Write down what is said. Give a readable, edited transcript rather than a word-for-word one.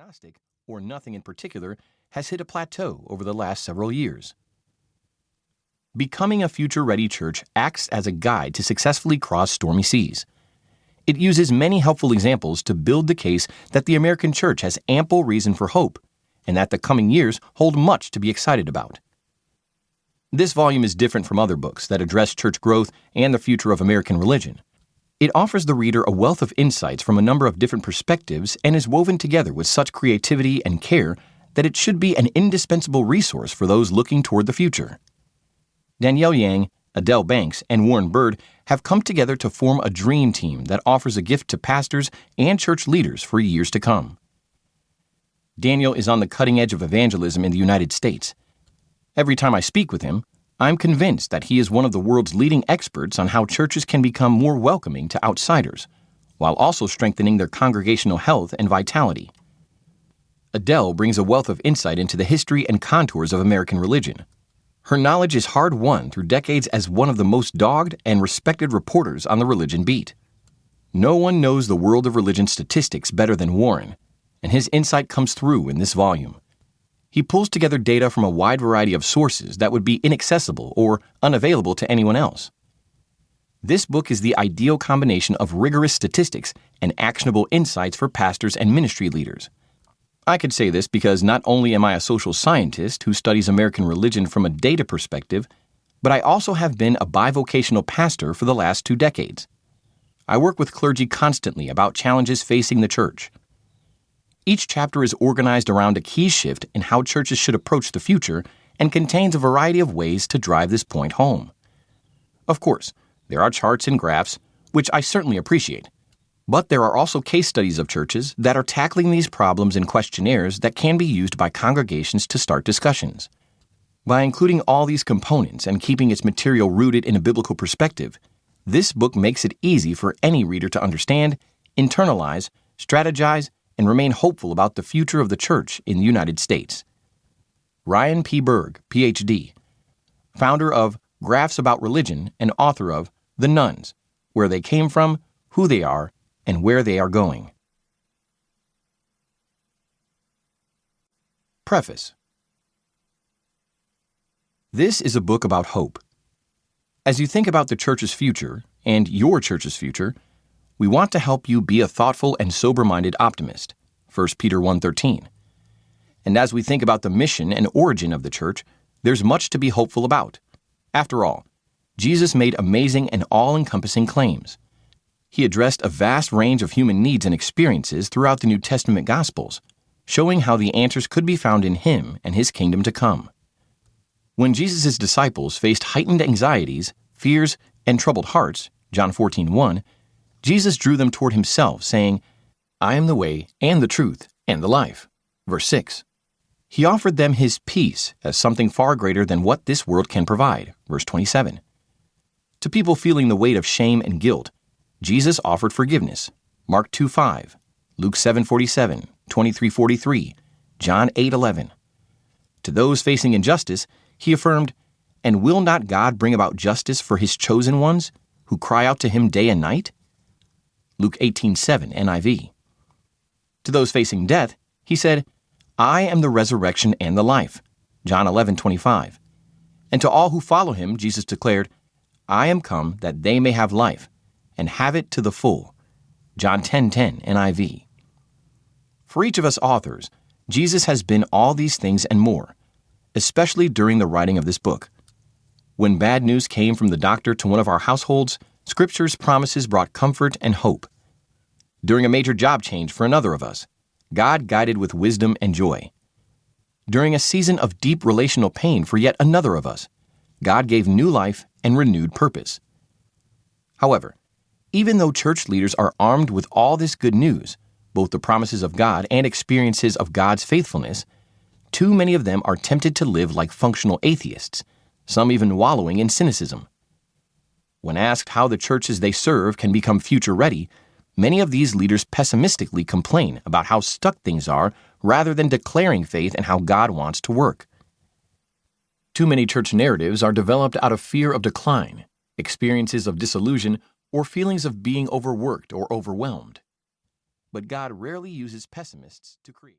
agnostic, or nothing in particular, has hit a plateau over the last several years. Becoming a future-ready church acts as a guide to successfully cross stormy seas. It uses many helpful examples to build the case that the American church has ample reason for hope and that the coming years hold much to be excited about. This volume is different from other books that address church growth and the future of American religion. It offers the reader a wealth of insights from a number of different perspectives and is woven together with such creativity and care that it should be an indispensable resource for those looking toward the future. Danielle Yang, Adelle Banks, and Warren Bird have come together to form a dream team that offers a gift to pastors and church leaders for years to come. Daniel is on the cutting edge of evangelism in the United States. Every time I speak with him, I'm convinced that he is one of the world's leading experts on how churches can become more welcoming to outsiders, while also strengthening their congregational health and vitality. Adelle brings a wealth of insight into the history and contours of American religion. Her knowledge is hard-won through decades as one of the most dogged and respected reporters on the religion beat. No one knows the world of religion statistics better than Warren, and his insight comes through in this volume. He pulls together data from a wide variety of sources that would be inaccessible or unavailable to anyone else. This book is the ideal combination of rigorous statistics and actionable insights for pastors and ministry leaders. I could say this because not only am I a social scientist who studies American religion from a data perspective, but I also have been a bivocational pastor for the last 2 decades. I work with clergy constantly about challenges facing the church. Each chapter is organized around a key shift in how churches should approach the future and contains a variety of ways to drive this point home. Of course, there are charts and graphs, which I certainly appreciate, but there are also case studies of churches that are tackling these problems in questionnaires that can be used by congregations to start discussions. By including all these components and keeping its material rooted in a biblical perspective, this book makes it easy for any reader to understand, internalize, strategize, and remain hopeful about the future of the church in the United States. Ryan P. Berg, Ph.D., founder of Graphs About Religion and author of The Nuns, Where They Came From, Who They Are, and Where They Are Going. Preface. This is a book about hope. As you think about the church's future, and your church's future, we want to help you be a thoughtful and sober-minded optimist, 1 Peter 1:13. And as we think about the mission and origin of the church, there's much to be hopeful about. After all, Jesus made amazing and all-encompassing claims. He addressed a vast range of human needs and experiences throughout the New Testament Gospels, showing how the answers could be found in Him and His kingdom to come. When Jesus' disciples faced heightened anxieties, fears, and troubled hearts, John 14:1, Jesus drew them toward Himself, saying, I am the way and the truth and the life. Verse 6. He offered them His peace as something far greater than what this world can provide. Verse 27. To people feeling the weight of shame and guilt, Jesus offered forgiveness. Mark 2:5, Luke 7:47, 23:43, John 8:11. To those facing injustice, He affirmed, And will not God bring about justice for His chosen ones, who cry out to Him day and night? Luke 18:7, NIV. To those facing death, He said, I am the resurrection and the life. John 11:25. And to all who follow Him, Jesus declared, I am come that they may have life, and have it to the full. John 10:10, NIV. For each of us authors, Jesus has been all these things and more, especially during the writing of this book. When bad news came from the doctor to one of our households, Scripture's promises brought comfort and hope. During a major job change for another of us, God guided with wisdom and joy. During a season of deep relational pain for yet another of us, God gave new life and renewed purpose. However, even though church leaders are armed with all this good news, both the promises of God and experiences of God's faithfulness, too many of them are tempted to live like functional atheists, some even wallowing in cynicism. When asked how the churches they serve can become future-ready, many of these leaders pessimistically complain about how stuck things are rather than declaring faith in how God wants to work. Too many church narratives are developed out of fear of decline, experiences of disillusion, or feelings of being overworked or overwhelmed. But God rarely uses pessimists to create.